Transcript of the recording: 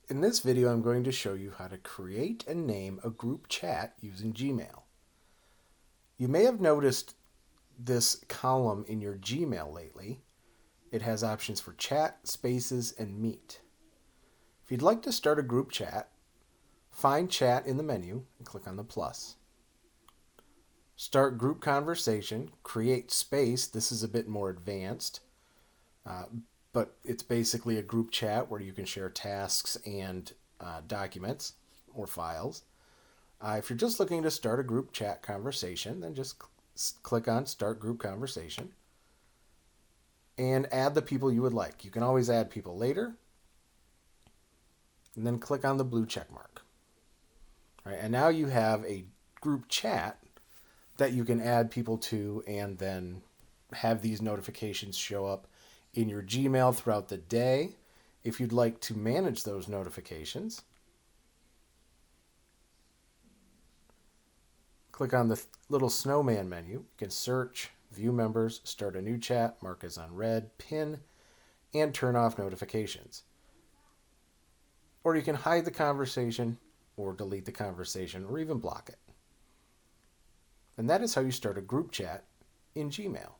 In this video, I'm going to show you how to create and name a group chat using Gmail. You may have noticed this column in your Gmail lately. It has options for chat, spaces, and meet. If you'd like to start a group chat, find chat in the menu and click on the plus. Start group conversation, create space. This is a bit more advanced, uh, but it's basically a group chat where you can share tasks and documents or files. If you're just looking to start a group chat conversation, then just click on Start Group Conversation and add the people you would like. You can always add people later, and then click on the blue check mark. All right, and now you have a group chat that you can add people to and then have these notifications show up in your Gmail throughout the day. If you'd like to manage those notifications, click on the little snowman menu. You can search, view members, start a new chat, mark as unread, pin, and turn off notifications. Or you can hide the conversation or delete the conversation or even block it. And that is how you start a group chat in Gmail.